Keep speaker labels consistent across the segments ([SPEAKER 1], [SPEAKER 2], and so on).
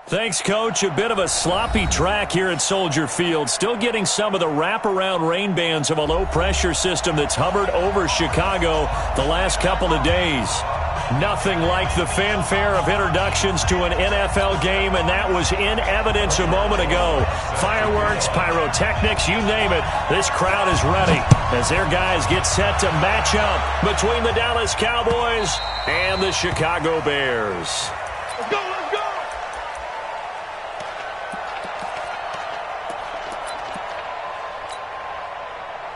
[SPEAKER 1] Thanks, Coach. A bit of a sloppy track here at Soldier Field. Still getting some of the wraparound rain bands of a low-pressure system that's hovered over Chicago the last couple of days. Nothing like the fanfare of introductions to an NFL game, and that was in evidence a moment ago. Fireworks, pyrotechnics, you name it. This crowd is ready as their guys get set to match up between the Dallas Cowboys and the Chicago Bears.
[SPEAKER 2] Let's go, let's go!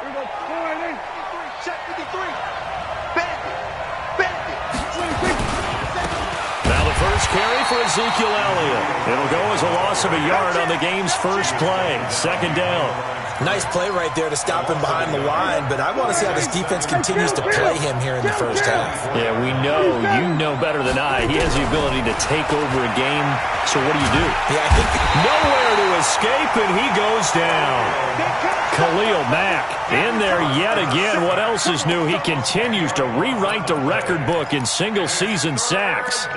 [SPEAKER 2] Here we go. Check 53.
[SPEAKER 1] Now the first carry for Ezekiel Elliott. It'll go as a loss of a yard on the game's first play. Second down.
[SPEAKER 3] Nice play right there to stop him behind the line, but I want to see how this defense continues to play him here in the first half.
[SPEAKER 1] Yeah, we know, you know better than I. He has the ability to take over a game. So what do you do?
[SPEAKER 3] Yeah, I think
[SPEAKER 1] nowhere to escape, and he goes down. Khalil Mack in there yet again. What else is new? He continues to rewrite the record book in single-season sacks.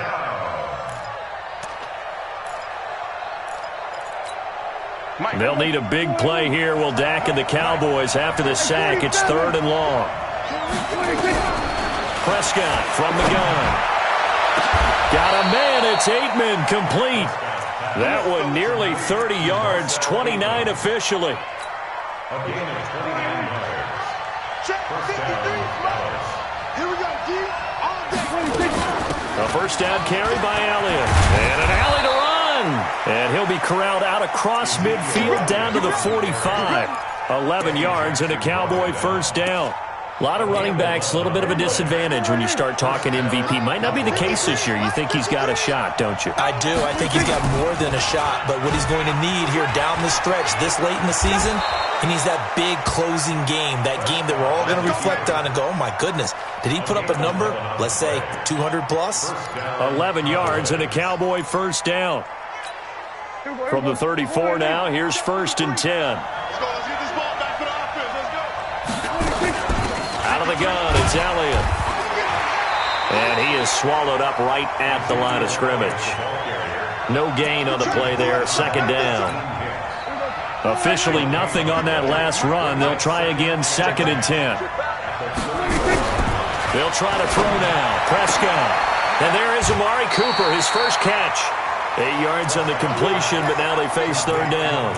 [SPEAKER 1] They'll need a big play here. Will Dak and the Cowboys after the sack. It's 3rd and long. Prescott from the gun. Got a man. It's Aitman complete. That one nearly 30 yards, 29 officially.
[SPEAKER 2] Check 53. Here we go, G. All day.
[SPEAKER 1] A first down carry by Elliott. And an alley to run. And he'll be corralled out across midfield down to the 45. 11 yards and a Cowboy first down. A lot of running backs, a little bit of a disadvantage when you start talking MVP. Might not be the case this year. You think he's got a shot, don't you?
[SPEAKER 3] I do. I think he's got more than a shot. But what he's going to need here down the stretch this late in the season, he needs that big closing game, that game that we're all going to reflect on and go, oh, my goodness, did he put up a number, let's say, 200 plus?
[SPEAKER 1] 11 yards and a Cowboy first down. From the 34 now, here's 1st and 10.
[SPEAKER 2] Let's get this ball back for the offense. Let's go.
[SPEAKER 1] Out of the gun, it's Elliott. And he is swallowed up right at the line of scrimmage. No gain on the play there, 2nd down. Officially nothing on that last run. They'll try again, 2nd and 10. They'll try to throw now. Prescott. And there is Amari Cooper, his first catch. 8 yards on the completion, but now they face 3rd down.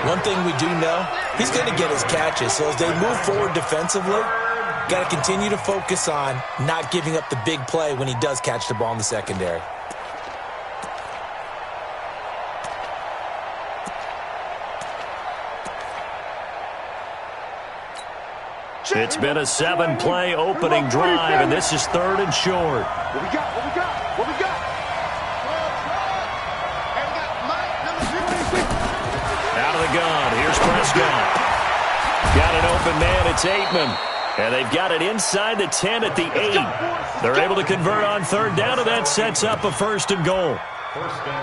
[SPEAKER 3] One thing we do know, he's going to get his catches. So as they move forward defensively, got to continue to focus on not giving up the big play when he does catch the ball in the secondary.
[SPEAKER 1] It's been a 7-play opening drive, and this is 3rd and short.
[SPEAKER 2] What we got? What we got? What we got?
[SPEAKER 1] Out of the gun, here's Prescott. Got an open man, it's Aitman. And they've got it inside the 10 at the 8. They're able to convert on 3rd down, and that sets up a 1st and goal.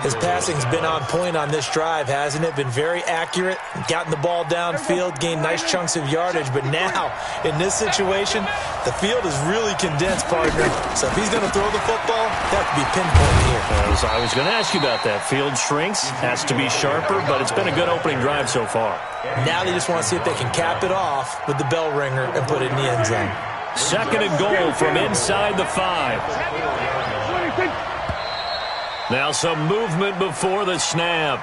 [SPEAKER 3] His passing's been on point on this drive, hasn't it? Been very accurate, gotten the ball downfield, gained nice chunks of yardage. But now, in this situation, the field is really condensed, partner. So if he's going to throw the football, that could be pinpoint here.
[SPEAKER 1] I was going to ask you about that. Field shrinks, has to be sharper, but it's been a good opening drive so far.
[SPEAKER 3] Now they just want to see if they can cap it off with the bell ringer and put it in the end zone.
[SPEAKER 1] 2nd and goal from inside the 5. Now some movement before the snap.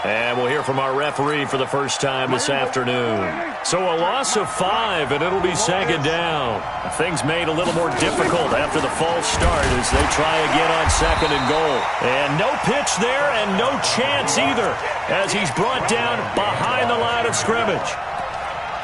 [SPEAKER 1] And we'll hear from our referee for the first time this afternoon. So a loss of 5, and it'll be 2nd down. Things made a little more difficult after the false start as they try again on 2nd and goal. And no pitch there and no chance either as he's brought down behind the line of scrimmage.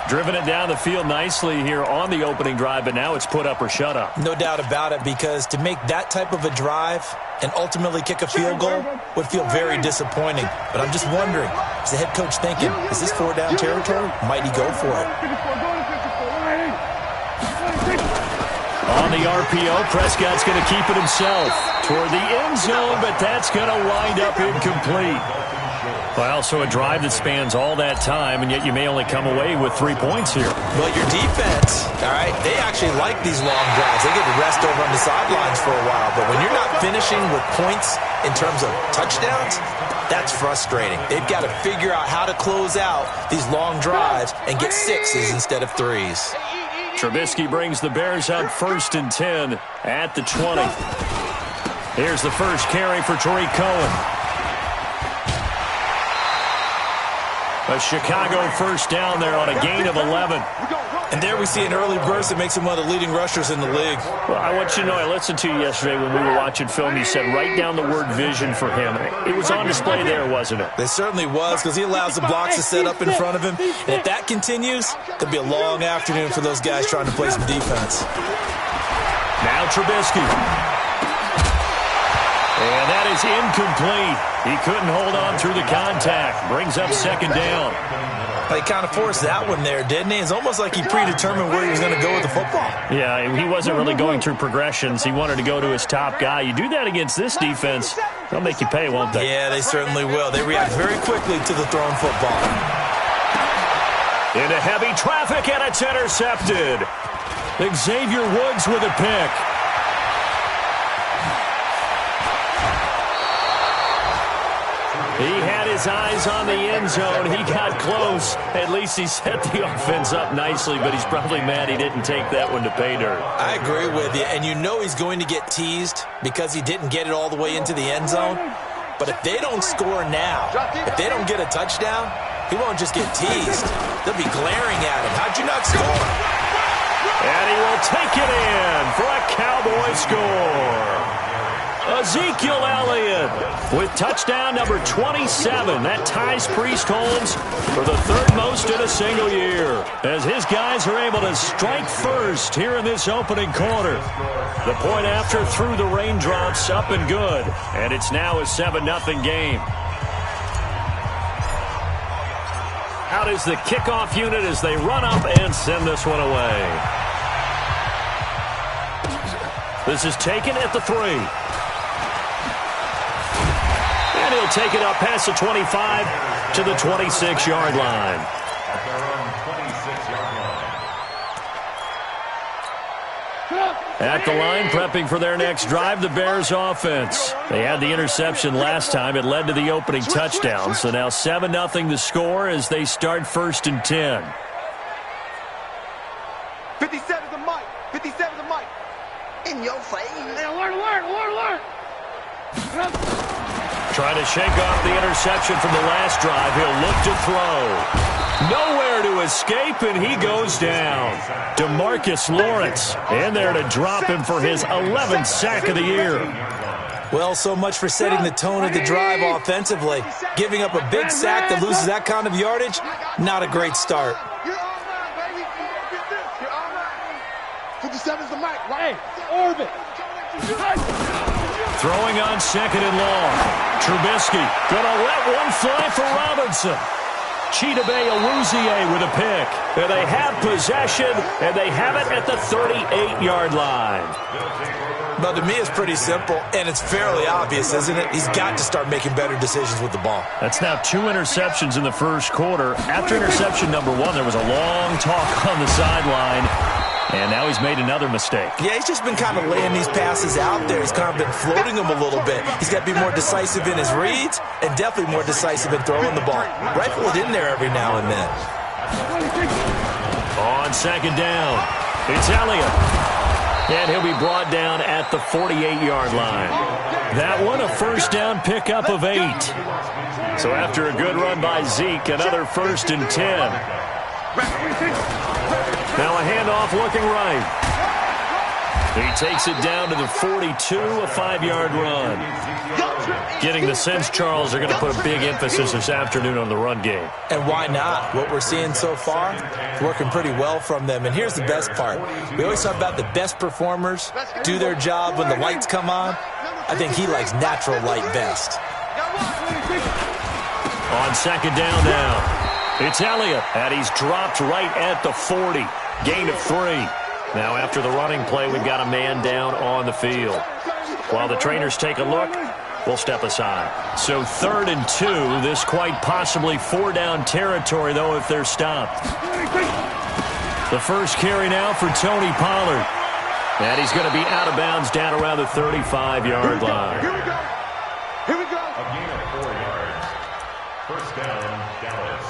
[SPEAKER 1] Driven it down the field nicely here on the opening drive, but now it's put up or shut up.
[SPEAKER 3] No doubt about it, because to make that type of a drive and ultimately kick a field goal would feel very disappointing. But I'm just wondering, is the head coach thinking, is this 4-down territory? Might he go for it?
[SPEAKER 1] On the RPO, Prescott's going to keep it himself toward the end zone, but that's going to wind up incomplete. Well, so a drive that spans all that time, and yet you may only come away with 3 points here.
[SPEAKER 3] But your defense, all right, they actually like these long drives. They get to rest over on the sidelines for a while. But when you're not finishing with points in terms of touchdowns, that's frustrating. They've got to figure out how to close out these long drives and get 6s instead of 3s.
[SPEAKER 1] Trubisky brings the Bears up 1st and 10 at the 20. Here's the first carry for Tariq Cohen. A Chicago first down there on a gain of 11.
[SPEAKER 3] And there we see an early burst that makes him one of the leading rushers in the league.
[SPEAKER 1] Well, I want you to know, I listened to you yesterday when we were watching film. You said write down the word vision for him. It was on display there, wasn't it?
[SPEAKER 3] It certainly was, because he allows the blocks to set up in front of him. And if that continues, it'll be a long afternoon for those guys trying to play some defense.
[SPEAKER 1] Now Trubisky. And that is incomplete. He couldn't hold on through the contact. Brings up 2nd down.
[SPEAKER 3] He kind of forced that one there, didn't he? It's almost like he predetermined where he was going to go with the football.
[SPEAKER 1] Yeah, he wasn't really going through progressions. He wanted to go to his top guy. You do that against this defense, they'll make you pay, won't they?
[SPEAKER 3] Yeah, they certainly will. They react very quickly to the thrown football.
[SPEAKER 1] Into heavy traffic, and it's intercepted. Xavier Woods with a pick. He had his eyes on the end zone. He got close. At least he set the offense up nicely, but he's probably mad he didn't take that one to pay dirt.
[SPEAKER 3] I agree with you, and you know he's going to get teased because he didn't get it all the way into the end zone. But if they don't score now, if they don't get a touchdown, he won't just get teased. They'll be glaring at him. How'd you not score?
[SPEAKER 1] And he will take it in for a Cowboy score. Ezekiel Elliott with touchdown number 27. That ties Priest Holmes for the 3rd most in a single year, as his guys are able to strike first here in this opening quarter. The point after through the raindrops, up and good, and it's now a 7-0 game. Out is the kickoff unit as they run up and send this one away. This is taken at the 3. And he'll take it up past the 25 to the 26-yard line. At the line, prepping for their next drive, the Bears offense. They had the interception last time. It led to the opening touchdown. So now 7-0 the score as they start 1st and 10.
[SPEAKER 2] 57 the mic. 57 the mic. In your face. Hey, alert.
[SPEAKER 1] Trying to shake off the interception from the last drive. He'll look to throw. Nowhere to escape, and he goes down. DeMarcus Lawrence in there to drop him for his 11th sack of the year.
[SPEAKER 3] Well, so much for setting the tone of the drive offensively. Giving up a big sack that loses that kind of yardage, not a great start.
[SPEAKER 2] You're all right, baby. Get this. You're all right. 57's the mic, right? Orbit.
[SPEAKER 1] Throwing on 2nd and long. Trubisky gonna let one fly for Robinson. Chidobe Awuzie with a pick. And they have possession, and they have it at the 38-yard line.
[SPEAKER 3] But to me, it's pretty simple, and it's fairly obvious, isn't it? He's got to start making better decisions with the ball.
[SPEAKER 1] That's now 2 interceptions in the first quarter. After interception number 1, there was a long talk on the sideline. And now he's made another mistake. Yeah, he's just been kind of laying these passes out there. He's kind of been floating them a little bit. He's got to be more decisive in his reads and definitely more decisive in throwing the ball. Rifle it in there every now and then. On 2nd down, it's Elliott. And he'll be brought down at the 48-yard line. That one, a first down pickup of 8. So after a good run by Zeke, another 1st and 10. Now a handoff looking right. He takes it down to the 42, a 5-yard run. Getting the sense, Charles, they're going to put a big emphasis this afternoon on the run game.
[SPEAKER 3] And why not? What we're seeing so far, it's working pretty well from them. And here's the best part. We always talk about the best performers do their job when the lights come on. I think he likes natural light best.
[SPEAKER 1] On 2nd down now. It's Elliott, and he's dropped right at the 40. Gain of 3. Now after the running play, we've got a man down on the field. While the trainers take a look, will step aside. So 3rd and 2. This quite possibly 4-down territory, though, if they're stopped. The first carry now for Tony Pollard. And he's going to be out of bounds down around the 35-yard line.
[SPEAKER 2] Here we go. Here we go.
[SPEAKER 4] A gain of 4 yards. First down, Dallas.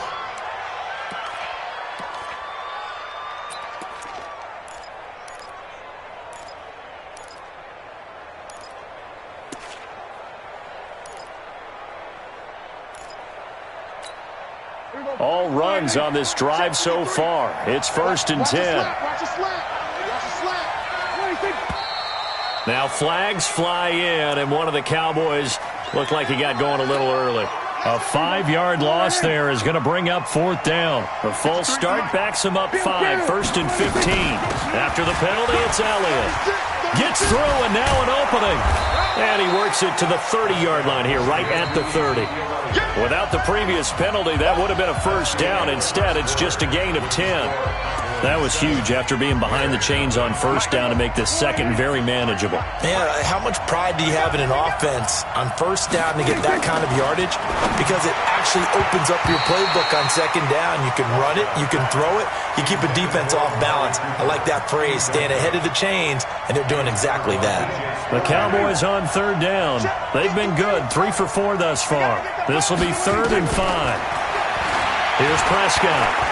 [SPEAKER 1] All runs on this drive so far. It's 1st and 10.
[SPEAKER 2] Watch the slant. Watch the slant.
[SPEAKER 1] Now flags fly in, and one of the Cowboys looked like he got going a little early. A 5-yard loss there is going to bring up 4th down. The false start backs him up 5, 1st and 15. After the penalty, it's Elliott. Gets through, and now an opening. And he works it to the 30-yard line here, right at the 30. Without the previous penalty, that would have been a first down. Instead, it's just a gain of 10. That was huge after being behind the chains on first down to make this second very manageable.
[SPEAKER 3] Yeah, how much pride do you have in an offense on first down to get that kind of yardage? Because it actually opens up your playbook on second down. You can run it, you can throw it, you keep a defense off balance. I like that phrase, staying ahead of the chains, and they're doing exactly that.
[SPEAKER 1] The Cowboys on 3rd down. They've been good, 3 for 4 thus far. This will be 3rd and 5. Here's Prescott.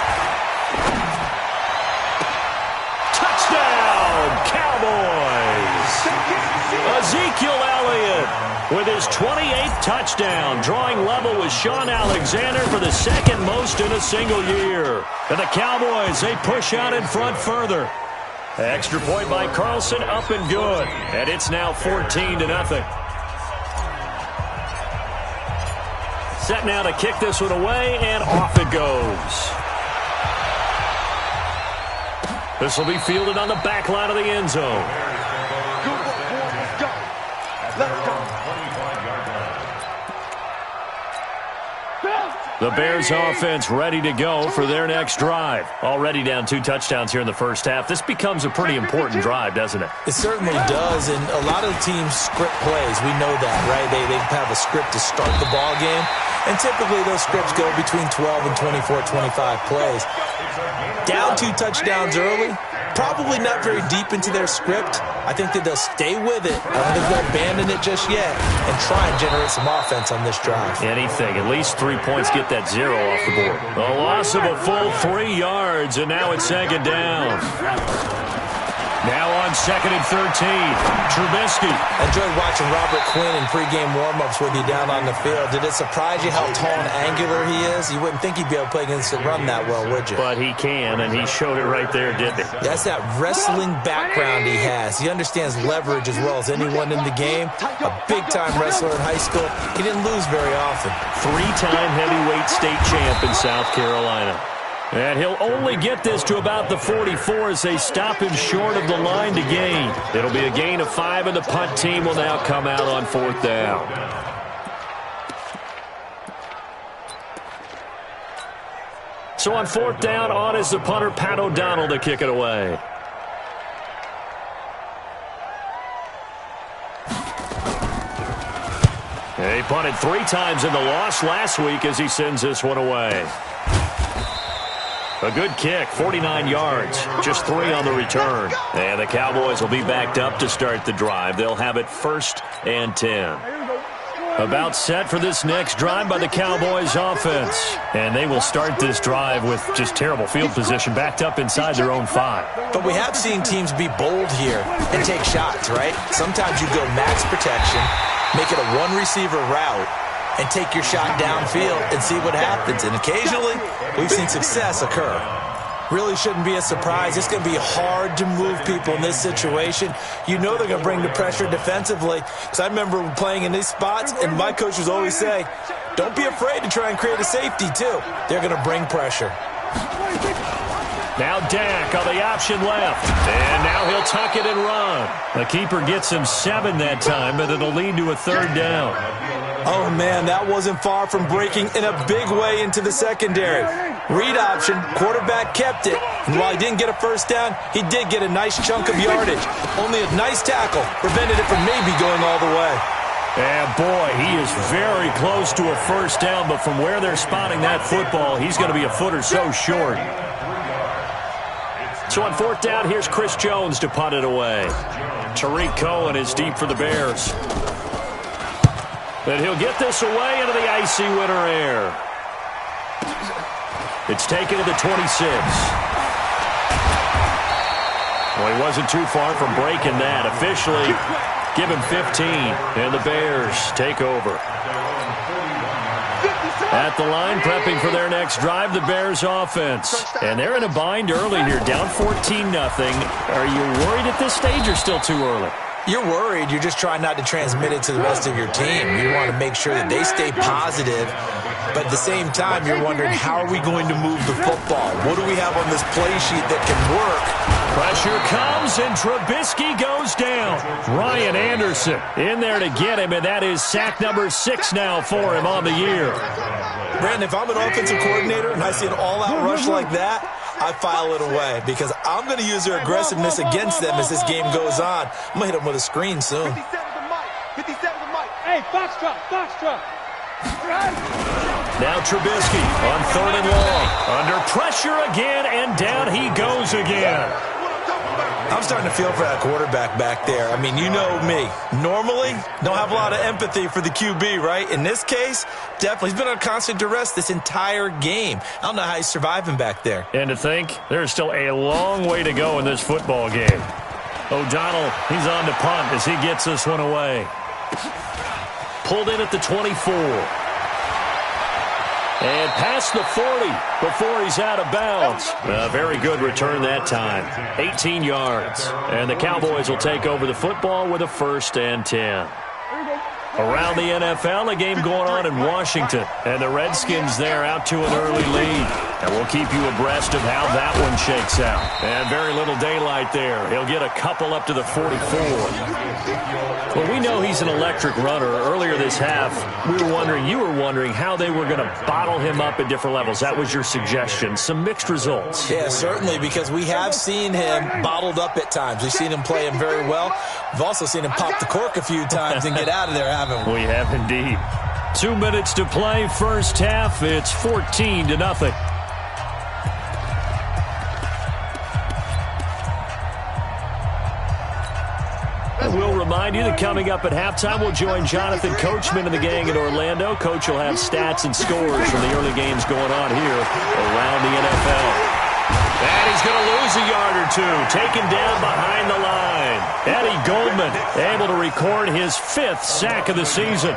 [SPEAKER 1] Cowboys. Ezekiel Elliott with his 28th touchdown, drawing level with Sean Alexander for the 2nd most in a single year. And the Cowboys, they push out in front further. Extra point by Carlson, up and good. And it's now 14-0. Set now to kick this one away, and off it goes. This will be fielded on the back line of the end zone.
[SPEAKER 2] Go, go. Let's go.
[SPEAKER 1] The Bears offense ready to go for their next drive. Already down 2 touchdowns here in the first half. This becomes a pretty important drive, doesn't it?
[SPEAKER 3] It certainly does, and a lot of the teams script plays. We know that, right? They have a script to start the ball game, and typically those scripts go between 12 and 24, 25 plays. Down 2 touchdowns early, probably not very deep into their script. I think that they'll stay with it. I don't think they'll abandon it just yet and try and generate some offense on this drive.
[SPEAKER 1] Anything. At least 3 points, get that 0 off the board. A loss of a full 3 yards, and now it's 2nd down. Now on 2nd and 13, Trubisky.
[SPEAKER 3] I enjoyed watching Robert Quinn in pregame warm-ups with you down on the field. Did it surprise you how tall and angular he is? You wouldn't think he'd be able to play against the run that well, would you?
[SPEAKER 1] But he can, and he showed it right there, didn't he?
[SPEAKER 3] That's that wrestling background he has. He understands leverage as well as anyone in the game. A big-time wrestler in high school. He didn't lose very often.
[SPEAKER 1] 3-time heavyweight state champ in South Carolina. And he'll only get this to about the 44 as they stop him short of the line to gain. It'll be a gain of 5, and the punt team will now come out on 4th down. So on 4th down, on is the punter, Pat O'Donnell, to kick it away. He punted 3 times in the loss last week as he sends this one away. A good kick, 49 yards, just 3 on the return. And the Cowboys will be backed up to start the drive. They'll have it 1st and 10. About set for this next drive by the Cowboys offense. And they will start this drive with just terrible field position, backed up inside their own 5.
[SPEAKER 3] But we have seen teams be bold here and take shots, right? Sometimes you go max protection, make it a 1-receiver route, and take your shot downfield and see what happens. And occasionally, we've seen success occur. Really shouldn't be a surprise. It's going to be hard to move people in this situation. You know they're going to bring the pressure defensively. Because I remember playing in these spots, and my coaches always say, don't be afraid to try and create a safety, too. They're going to bring pressure.
[SPEAKER 1] Now Dak on the option left. And now he'll tuck it and run. The keeper gets him 7 that time, but it'll lead to a 3rd down.
[SPEAKER 3] Oh, man, that wasn't far from breaking in a big way into the secondary. Read option, quarterback kept it, and while he didn't get a first down, he did get a nice chunk of yardage. Only a nice tackle prevented it from maybe going all the way.
[SPEAKER 1] And boy, he is very close to a first down, but from where they're spotting that football, he's going to be a foot or so short. So on fourth down, here's Chris Jones to punt it away. Tariq Cohen is deep for the Bears. And he'll get this away into the icy winter air. It's taken to the 26. Well, he wasn't too far from breaking that. Officially, give him 15, and the Bears take over. At the line, prepping for their next drive, the Bears offense. And they're in a bind early here, down 14-0. Are you worried at this stage or still too early?
[SPEAKER 3] You're worried. You're just trying not to transmit it to the rest of your team. You want to make sure that they stay positive. But at the same time, you're wondering, how are we going to move the football? What do we have on this play sheet that can work?
[SPEAKER 1] Pressure comes, and Trubisky goes down. Ryan Anderson in there to get him, and that is sack number 6 now for him on the year.
[SPEAKER 3] Brandon, if I'm an offensive coordinator and I see an all-out rush like that, I file it away because I'm going to use their aggressiveness against them as this game goes on. I'm going to hit them with a screen soon.
[SPEAKER 2] 57 to Mike. 57 to Mike. Hey, Foxtrot.
[SPEAKER 1] Now Trubisky on 3rd and long. Under pressure again, and down he goes again.
[SPEAKER 3] I'm starting to feel for that quarterback back there. I mean, you know me. Normally, don't have a lot of empathy for the QB, right? In this case, definitely. He's been on constant duress this entire game. I don't know how he's surviving back there.
[SPEAKER 1] And to think, there's still a long way to go in this football game. O'Donnell, he's on to punt as he gets this one away. Pulled in at the 24. And past the 40 before he's out of bounds. A very good return that time. 18 yards. And the Cowboys will take over the football with a 1st and 10. Around the NFL, a game going on in Washington. And the Redskins there out to an early lead. And we'll keep you abreast of how that one shakes out. And very little daylight there. He'll get a couple up to the 44. Well, we know he's an electric runner. Earlier this half, you were wondering how they were going to bottle him up at different levels. That was your suggestion. Some mixed results.
[SPEAKER 3] Yeah, certainly, because we have seen him bottled up at times. We've seen him play him very well. We've also seen him pop the cork a few times and get out of there, haven't we?
[SPEAKER 1] We have indeed. 2 minutes to play first half. It's 14-0. We'll remind you that coming up at halftime, we'll join Jonathan Coachman and the gang in Orlando. Coach will have stats and scores from the early games going on here around the NFL. And he's going to lose a yard or two. Taken down behind the line. Eddie Goldman able to record his 5th sack of the season.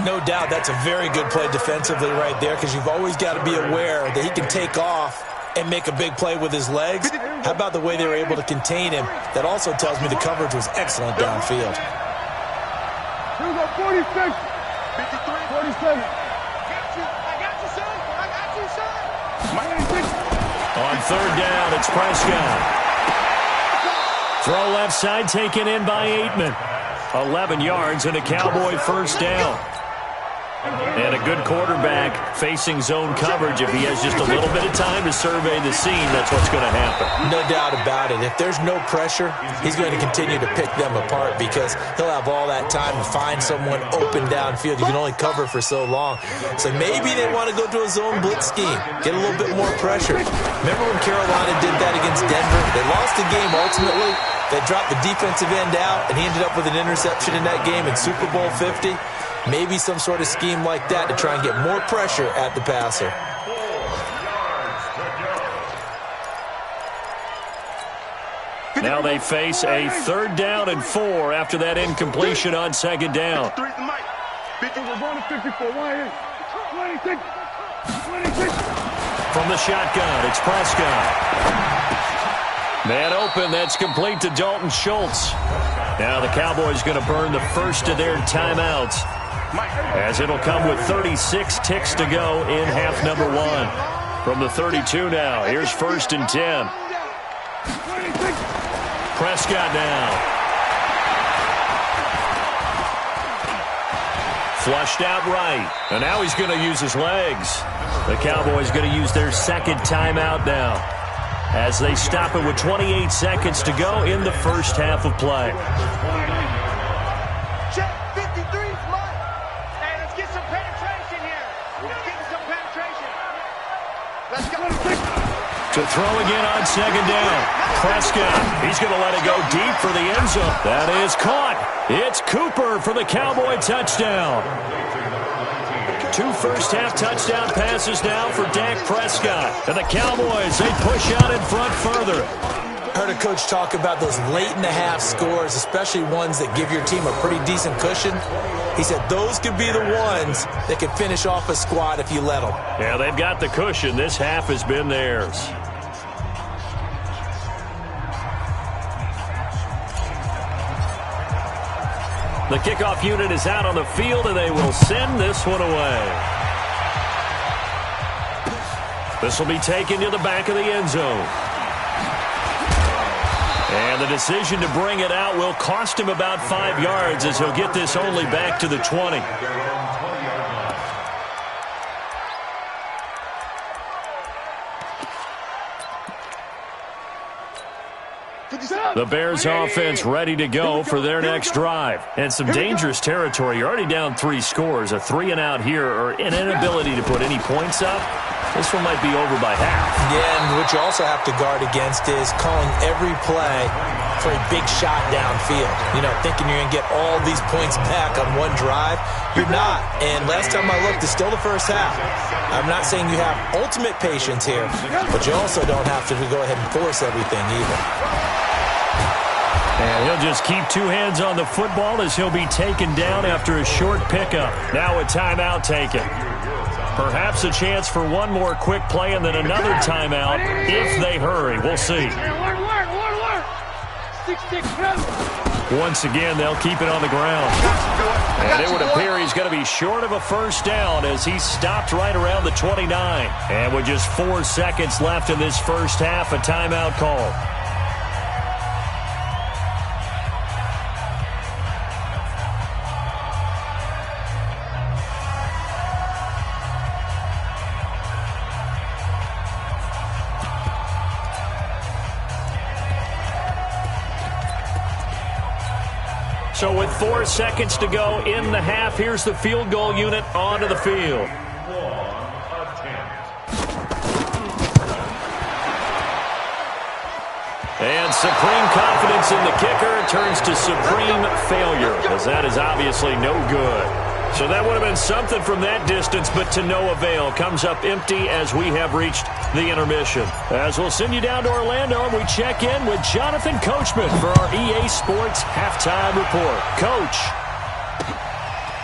[SPEAKER 3] No doubt that's a very good play defensively right there because you've always got to be aware that he can take off and make a big play with his legs. How about the way they were able to contain him? That also tells me the coverage was excellent downfield.
[SPEAKER 2] Here we go, 46. 53. 47. I got you, son.
[SPEAKER 1] On 3rd down, it's Prescott. Throw left side taken in by Aitman. 11 yards and a Cowboy 1st down. And a good quarterback facing zone coverage. If he has just a little bit of time to survey the scene, that's what's going to happen.
[SPEAKER 3] No doubt about it. If there's no pressure, he's going to continue to pick them apart because he'll have all that time to find someone open downfield. You can only cover for so long. So maybe they want to go to a zone blitz scheme, get a little bit more pressure. Remember when Carolina did that against Denver? They lost the game ultimately. They dropped the defensive end out, and he ended up with an interception in that game in Super Bowl 50. Maybe some sort of scheme like that to try and get more pressure at the passer.
[SPEAKER 1] Now they face a 3rd down and 4 after that incompletion on 2nd down.
[SPEAKER 2] We're going to 54. 26.
[SPEAKER 1] From the shotgun, it's Prescott. Man open, that's complete to Dalton Schultz. Now the Cowboys going to burn the first of their timeouts, as it'll come with 36 ticks to go in half number 1. From the 32 now, here's 1st and 10. Prescott now. Flushed out right, and now he's going to use his legs. The Cowboys going to use their 2nd timeout now, as they stop it with 28 seconds to go in the first half of play.
[SPEAKER 2] Check 53's Mike.
[SPEAKER 1] To throw again on second down. Prescott, he's going to let it go deep for the end zone. That is caught. It's Cooper for the Cowboy touchdown. 2 first-half touchdown passes now for Dak Prescott. And the Cowboys, they push out in front further.
[SPEAKER 3] I heard a coach talk about those late-in-the-half scores, especially ones that give your team a pretty decent cushion. He said those could be the ones that could finish off a squad if you let them.
[SPEAKER 1] Yeah, they've got the cushion. This half has been theirs. The kickoff unit is out on the field, and they will send this one away. This will be taken to the back of the end zone. And the decision to bring it out will cost him about 5 yards as he'll get this only back to the 20. The Bears offense ready to go for their next drive. And some dangerous territory. You're already down 3 scores. A 3-and-out here or an inability to put any points up. This one might be over by half.
[SPEAKER 3] Yeah, and what you also have to guard against is calling every play for a big shot downfield. You know, thinking you're going to get all these points back on one drive. You're not. And last time I looked, it's still the first half. I'm not saying you have ultimate patience here, but you also don't have to go ahead and force everything either.
[SPEAKER 1] And he'll just keep 2 hands on the football as he'll be taken down after a short pickup. Now a timeout taken. Perhaps a chance for one more quick play and then another timeout if they hurry. We'll see. Once again, they'll keep it on the ground. And it would appear he's going to be short of a first down as he stopped right around the 29. And with just 4 seconds left in this first half, a timeout call. So with 4 seconds to go in the half, here's the field goal unit onto the field. And supreme confidence in the kicker turns to supreme failure, as that is obviously no good. So that would have been something from that distance, but to no avail. Comes up empty as we have reached the intermission. As we'll send you down to Orlando, and we check in with Jonathan Coachman for our EA Sports Halftime Report. Coach,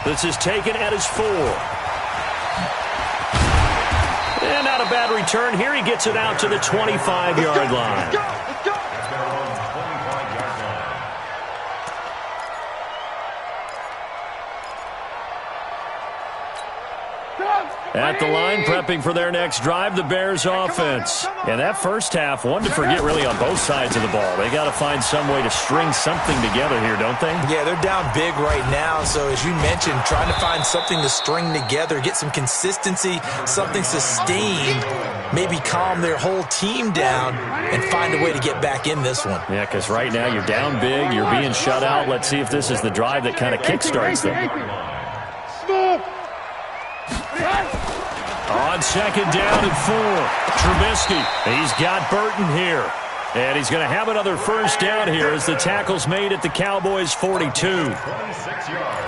[SPEAKER 1] this is taken at his 4. And not a bad return here. He gets it out to the 25-yard line. At the line, prepping for their next drive, the Bears offense. And that first half, one to forget really on both sides of the ball. They got to find some way to string something together here, don't they?
[SPEAKER 3] Yeah, they're down big right now. So as you mentioned, trying to find something to string together, get some consistency, something sustained, maybe calm their whole team down and find a way to get back in this one.
[SPEAKER 1] Yeah, because right now you're down big, you're being shut out. Let's see if this is the drive that kind of kickstarts them. On second down and 4, Trubisky. He's got Burton here. And he's going to have another first down here as the tackle's made at the Cowboys' 42.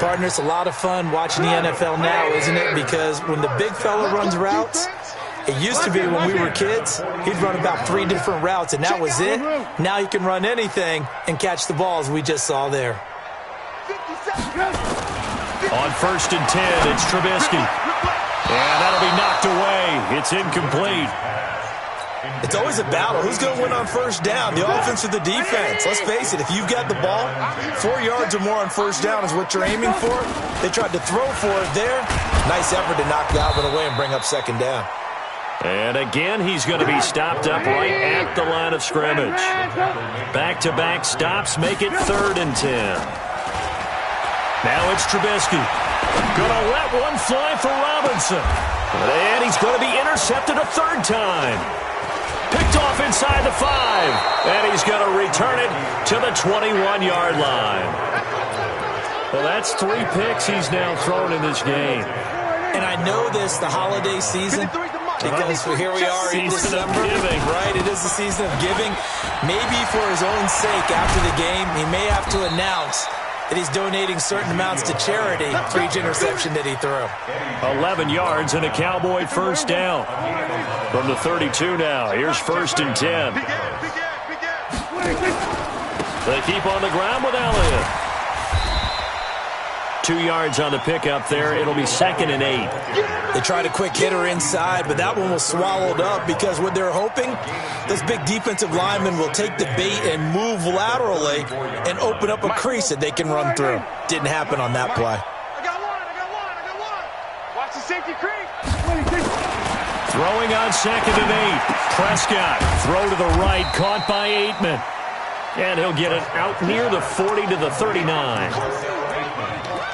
[SPEAKER 3] Partner, it's a lot of fun watching the NFL now, isn't it? Because when the big fella runs routes, it used to be when we were kids, he'd run about 3 different routes, and that was it. Now he can run anything and catch the balls we just saw there.
[SPEAKER 1] On first and 10, it's Trubisky. And that'll be knocked away. It's incomplete.
[SPEAKER 3] It's always a battle. Who's going to win on first down, the offense or the defense? Let's face it, if you've got the ball, 4 yards or more on first down is what you're aiming for. They tried to throw for it there. Nice effort to knock Galvin away and bring up second down.
[SPEAKER 1] And again, he's going to be stopped up right at the line of scrimmage. Back-to-back stops make it 3rd and 10. Now it's Trubisky. Going to let one fly for Robinson. And he's going to be intercepted a 3rd time. Picked off inside the 5. And he's going to return it to the 21-yard line. Well, that's 3 picks he's now thrown in this game.
[SPEAKER 3] And I know this, the holiday season, Because here we are in December, right? It is the season of giving. Maybe for his own sake after the game, he may have to announce that he's donating certain amounts to charity for each interception that he threw.
[SPEAKER 1] 11 yards and a Cowboy first down. From the 32 now, here's 1st and 10. They keep on the ground with Elliott. 2 yards on the pickup there. It'll be 2nd and 8.
[SPEAKER 3] They tried a quick hitter inside, but that one was swallowed up because what they're hoping, those big defensive linemen will take the bait and move laterally and open up a crease that they can run through. Didn't happen on that play.
[SPEAKER 2] I got one. Watch the safety crease.
[SPEAKER 1] Throwing on 2nd and 8. Prescott, throw to the right, caught by Aitman. And he'll get it out near the 40 to the 39.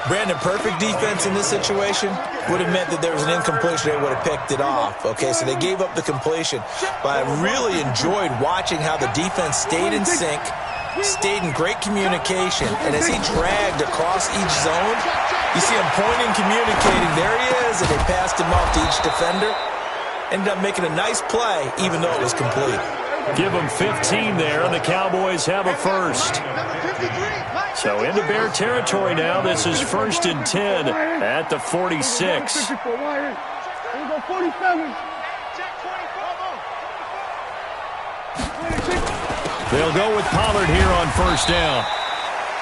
[SPEAKER 3] Brandon, perfect defense in this situation would have meant that there was an incompletion. They would have picked it off. Okay, so they gave up the completion. But I really enjoyed watching how the defense stayed in sync, stayed in great communication. And as he dragged across each zone, you see him pointing, communicating. There he is, and they passed him off to each defender. Ended up making a nice play, even though it was complete.
[SPEAKER 1] Give them 15 there, and the Cowboys have a first. So into Bear territory now. This is 1st and 10 at the 46. They'll go with Pollard here on 1st down.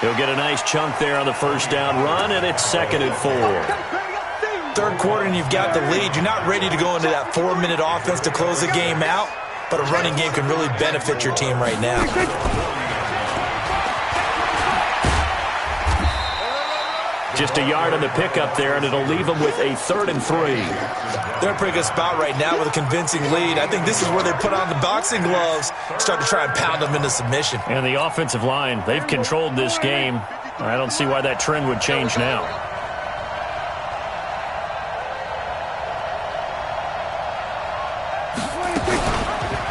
[SPEAKER 1] He'll get a nice chunk there on the 1st down run, and it's 2nd and 4.
[SPEAKER 3] Third quarter and you've got the lead. You're not ready to go into that 4-minute offense to close the game out, but a running game can really benefit your team right now.
[SPEAKER 1] Just a yard on the pickup there, and it'll leave them with a 3rd and 3.
[SPEAKER 3] They're in a pretty good spot right now with a convincing lead. I think this is where they put on the boxing gloves, start to try and pound them into submission.
[SPEAKER 1] And the offensive line, they've controlled this game. I don't see why that trend would change now.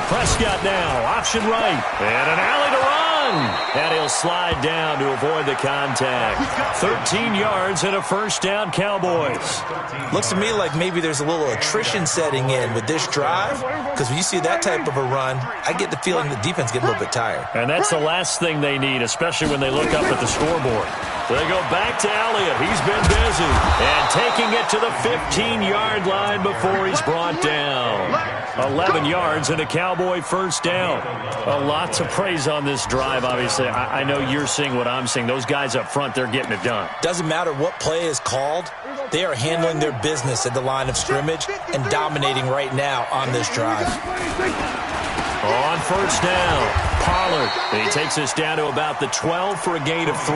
[SPEAKER 1] Prescott now, option right, and an alley to run. And he'll slide down to avoid the contact. 13 yards and a 1st down, Cowboys.
[SPEAKER 3] Looks to me like maybe there's a little attrition setting in with this drive, because when you see that type of a run, I get the feeling the defense gets a little bit tired.
[SPEAKER 1] And that's the last thing they need, especially when they look up at the scoreboard. They go back to Elliott. He's been busy. And taking it to the 15-yard line before he's brought down. 11 yards and a Cowboy 1st down. A lot to praise on this drive, obviously. I know you're seeing what I'm seeing. Those guys up front, they're getting it done.
[SPEAKER 3] Doesn't matter what play is called. They are handling their business at the line of scrimmage and dominating right now on this drive.
[SPEAKER 1] On 1st down, Pollard. And he takes us down to about the 12 for a gain of 3.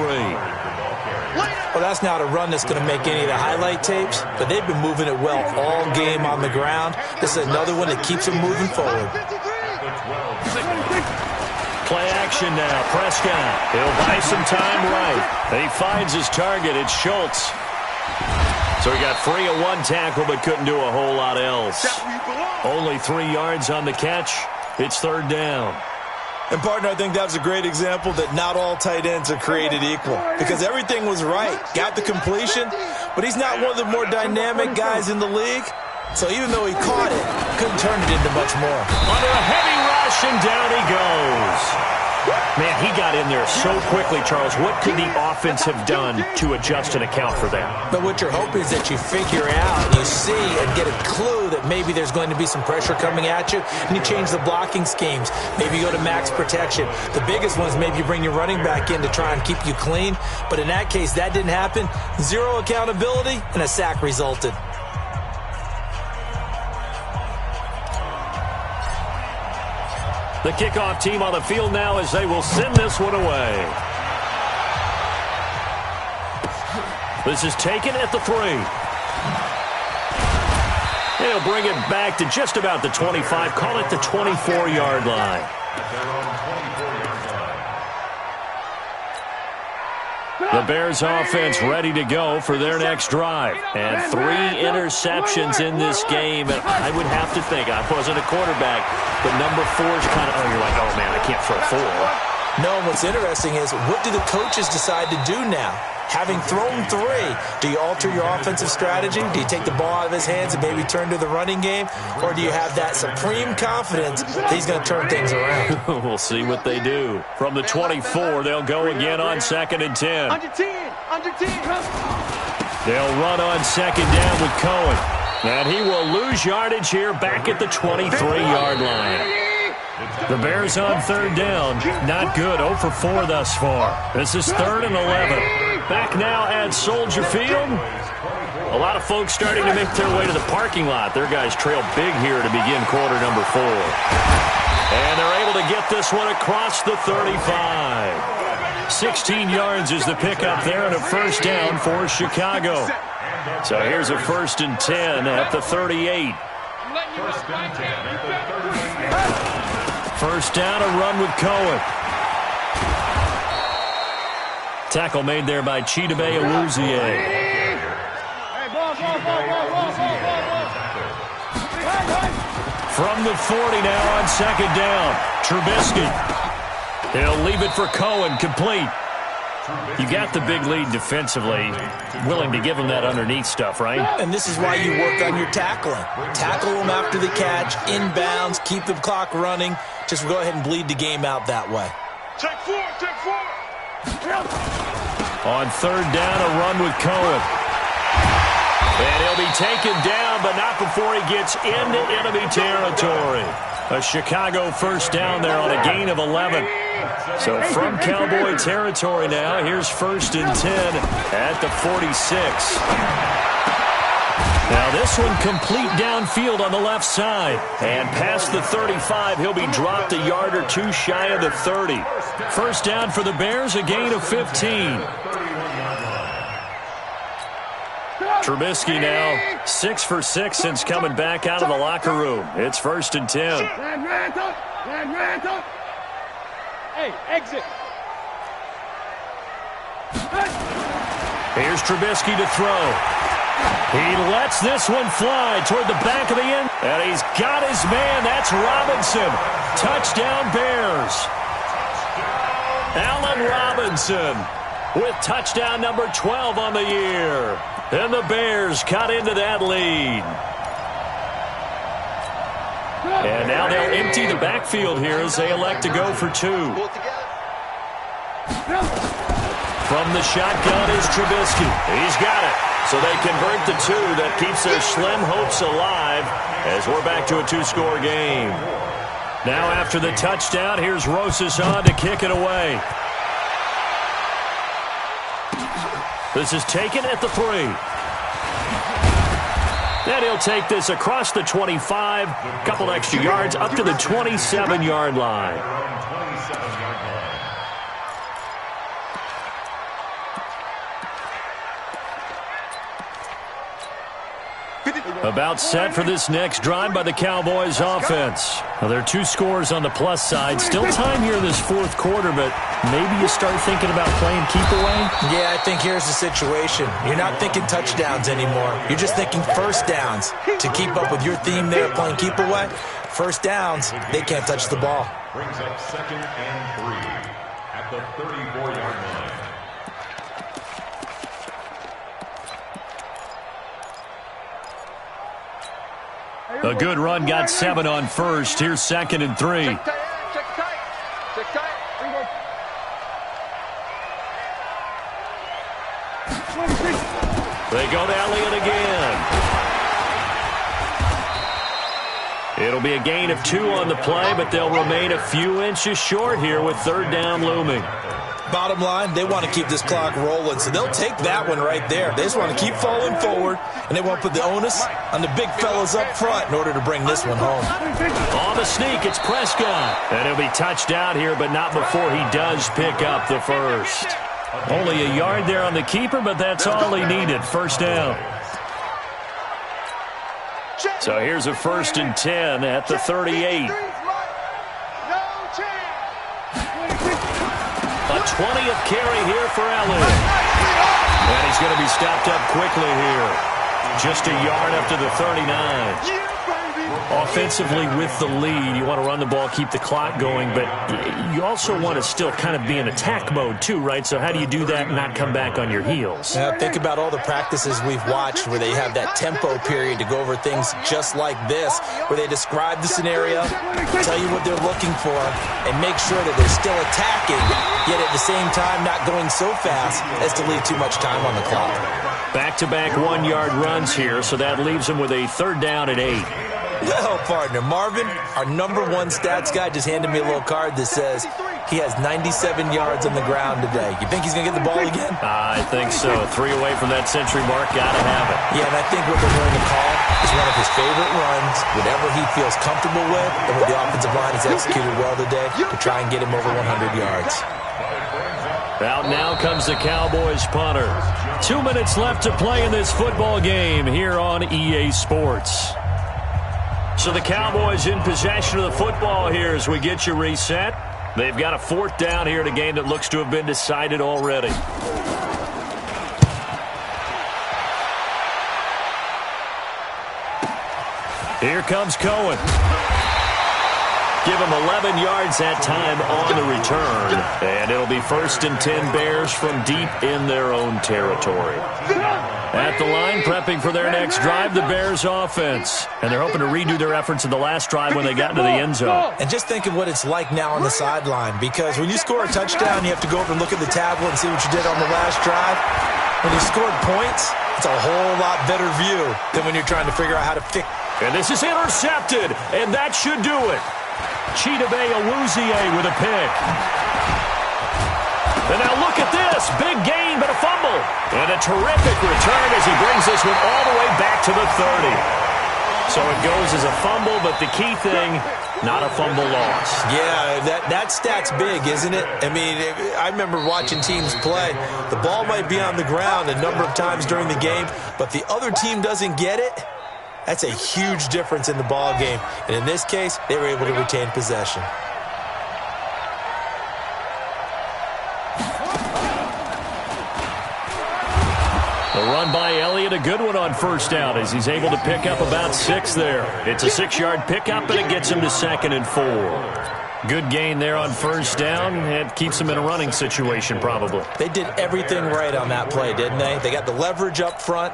[SPEAKER 3] Well, that's not a run that's going to make any of the highlight tapes, but they've been moving it well all game on the ground. This is another one that keeps them moving forward.
[SPEAKER 1] Play action now. Prescott. He'll buy some time right. He finds his target. It's Schultz. So he got free of one tackle but couldn't do a whole lot else. Only 3 yards on the catch. It's 3rd down.
[SPEAKER 3] And, partner, I think that was a great example that not all tight ends are created equal, because everything was right. Got the completion, but he's not one of the more dynamic guys in the league. So even though he caught it, couldn't turn it into much more.
[SPEAKER 1] Under a heavy rush, and down he goes. Man, he got in there so quickly, Charles. What could the offense have done to adjust and account for that?
[SPEAKER 3] But what you're hoping is that you figure out, you see, and get a clue that maybe there's going to be some pressure coming at you, and you change the blocking schemes. Maybe you go to max protection. The biggest one is maybe you bring your running back in to try and keep you clean. But in that case, that didn't happen. Zero accountability, and a sack resulted.
[SPEAKER 1] The kickoff team on the field now as they will send this one away. This is taken at the 3. He'll bring it back to just about the 25. Call it the 24-yard line. The Bears offense ready to go for their next drive. And 3 interceptions in this game. And I would have to think, I wasn't a quarterback, but number 4 is kind of, oh, you're like, oh, man, I can't throw 4.
[SPEAKER 3] No, what's interesting is, what do the coaches decide to do now? Having thrown 3, do you alter your offensive strategy? Do you take the ball out of his hands and maybe turn to the running game? Or do you have that supreme confidence that he's going to turn things around?
[SPEAKER 1] We'll see what they do. From the 24, they'll go again on 2nd and 10.
[SPEAKER 2] Under 10. Under 10.
[SPEAKER 1] They'll run on 2nd down with Cohen. And he will lose yardage here back at the 23-yard line. The Bears on 3rd down. Not good. 0 for 4 thus far. This is 3rd and 11. Back now at Soldier Field. A lot of folks starting to make their way to the parking lot. Their guys trail big here to begin quarter number 4. And they're able to get this one across the 35. 16 yards is the pickup there and a first down for Chicago. So here's a 1st and 10 at the 38. First down, a run with Cohen. Tackle made there by Chidobe Awuzie. From the 40 now on 2nd down. Trubisky. He'll leave it for Cohen, complete. You got the big lead defensively. Willing to give him that underneath stuff, right?
[SPEAKER 3] And this is why you work on your tackling. Tackle them after the catch, inbounds, keep the clock running. Just go ahead and bleed the game out that way.
[SPEAKER 2] Take 4. Take 4.
[SPEAKER 1] On 3rd down, a run with Cohen. And he'll be taken down, but not before he gets into enemy territory. A Chicago first down there on a gain of 11. So from Cowboy territory now, here's 1st and 10 at the 46. Now this one complete downfield on the left side. And past the 35, he'll be dropped a yard or 2 shy of the 30. First down for the Bears, a gain of 15. Trubisky now 6 for 6 since coming back out of the locker room. It's 1st and 10.
[SPEAKER 2] Hey, exit.
[SPEAKER 1] Here's Trubisky to throw. He lets this one fly toward the back of the end. And he's got his man. That's Robinson. Touchdown Bears. Allen Robinson with touchdown number 12 on the year. And the Bears cut into that lead. And now they'll empty the backfield here as they elect to go for 2. From the shotgun is Trubisky. He's got it. So they convert the 2. That keeps their slim hopes alive as we're back to a 2-score game. Now after the touchdown, here's Rosas on to kick it away. This is taken at the 3. Then he'll take this across the 25, couple extra yards up to the 27-yard line. About set for this next drive by the Cowboys offense. Well, there are 2 scores on the plus side. Still time here in this 4th quarter, but maybe you start thinking about playing keep away?
[SPEAKER 3] Yeah, I think here's the situation. You're not thinking touchdowns anymore. You're just thinking first downs. To keep up with your theme there, playing keep away, first downs, they can't touch the ball.
[SPEAKER 4] Brings up 2nd and 3 at the 34-yard line.
[SPEAKER 1] A good run got 7 on first. Here's 2nd and 3.
[SPEAKER 2] Check tight. Check tight.
[SPEAKER 1] They go to Elliott again. It'll be a gain of 2 on the play, but they'll remain a few inches short here with 3rd down looming.
[SPEAKER 3] Bottom line, they want to keep this clock rolling, so they'll take that one right there. They just want to keep falling forward, and they won't put the onus on the big fellas up front in order to bring this one home.
[SPEAKER 1] On the sneak, it's Prescott. And he'll be touched out here, but not before he does pick up the first. Only a yard there on the keeper, but that's all he needed. First down. So here's a 1st and 10 at the 38. A 20th carry here for Elliott. And he's going to be stopped up quickly here. Just a yard up to the 39. Offensively with the lead, you want to run the ball, keep the clock going, but you also want to still kind of be in attack mode too, right? So how do you do that and not come back on your heels?
[SPEAKER 3] Yeah, think about all the practices we've watched where they have that tempo period to go over things just like this, where they describe the scenario, tell you what they're looking for, and make sure that they're still attacking, yet at the same time not going so fast as to leave too much time on the clock.
[SPEAKER 1] Back-to-back one-yard runs here, so that leaves them with a 3rd down and 8.
[SPEAKER 3] Well, partner, Marvin, our number one stats guy, just handed me a little card that says he has 97 yards on the ground today. You think he's going to get the ball again?
[SPEAKER 1] I think so. 3 away from that century mark. Got to have it.
[SPEAKER 3] Yeah, and I think what they're going to call is one of his favorite runs, whatever he feels comfortable with, and what the offensive line has executed well today to try and get him over 100 yards.
[SPEAKER 1] Out now comes the Cowboys punter. 2 minutes left to play in this football game here on EA Sports. So the Cowboys in possession of the football here as we get you reset. They've got a 4th down here in a game that looks to have been decided already. Here comes Cohen. Give him 11 yards that time on the return. And it'll be 1st and 10 Bears from deep in their own territory. At the line, prepping for their next drive, the Bears offense. And they're hoping to redo their efforts in the last drive when they got into the end zone.
[SPEAKER 3] And just think of what it's like now on the sideline, because when you score a touchdown, you have to go over and look at the tablet and see what you did on the last drive. When you scored points, it's a whole lot better view than when you're trying to figure out how to fix.
[SPEAKER 1] And this is intercepted, and that should do it. Chidobe Awuzie with a pick. And now look at this. Big gain, but a fumble. And a terrific return as he brings this one all the way back to the 30. So it goes as a fumble, but the key thing, not a fumble loss.
[SPEAKER 3] Yeah, that stat's big, isn't it? I mean, I remember watching teams play. The ball might be on the ground a number of times during the game, but the other team doesn't get it. That's a huge difference in the ball game. And in this case, they were able to retain possession.
[SPEAKER 1] The run by Elliott, a good one on 1st down as he's able to pick up about 6 there. It's a 6-yard pickup, and it gets him to 2nd and 4. Good gain there on 1st down. It keeps them in a running situation probably.
[SPEAKER 3] They did everything right on that play, didn't they? They got the leverage up front.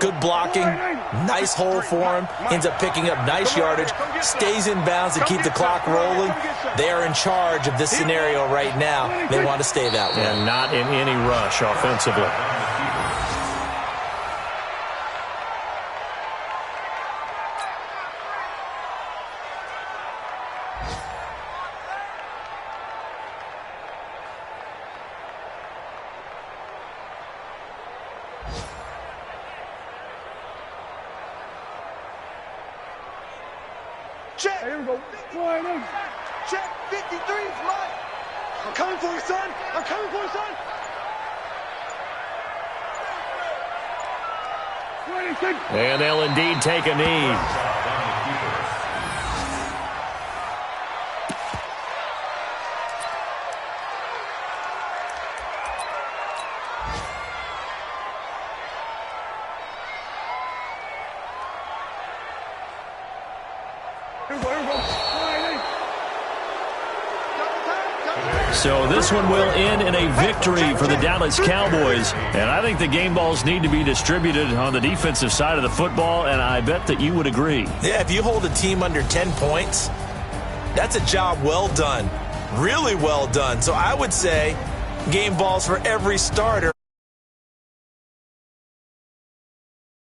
[SPEAKER 3] Good blocking, nice hole for him, ends up picking up nice yardage, stays in bounds to keep the clock rolling. They are in charge of this scenario right now. They want to stay that way.
[SPEAKER 1] And not in any rush offensively.
[SPEAKER 2] Check. Here we go. Check. 53 is mine. I'm coming for you, son. I'm coming for you, son. 26.
[SPEAKER 1] And they'll indeed take a knee. So this one will end in a victory for the Dallas Cowboys. And I think the game balls need to be distributed on the defensive side of the football, and I bet that you would agree.
[SPEAKER 3] Yeah, if you hold a team under 10 points, that's a job well done. Really well done. So I would say game balls for every starter.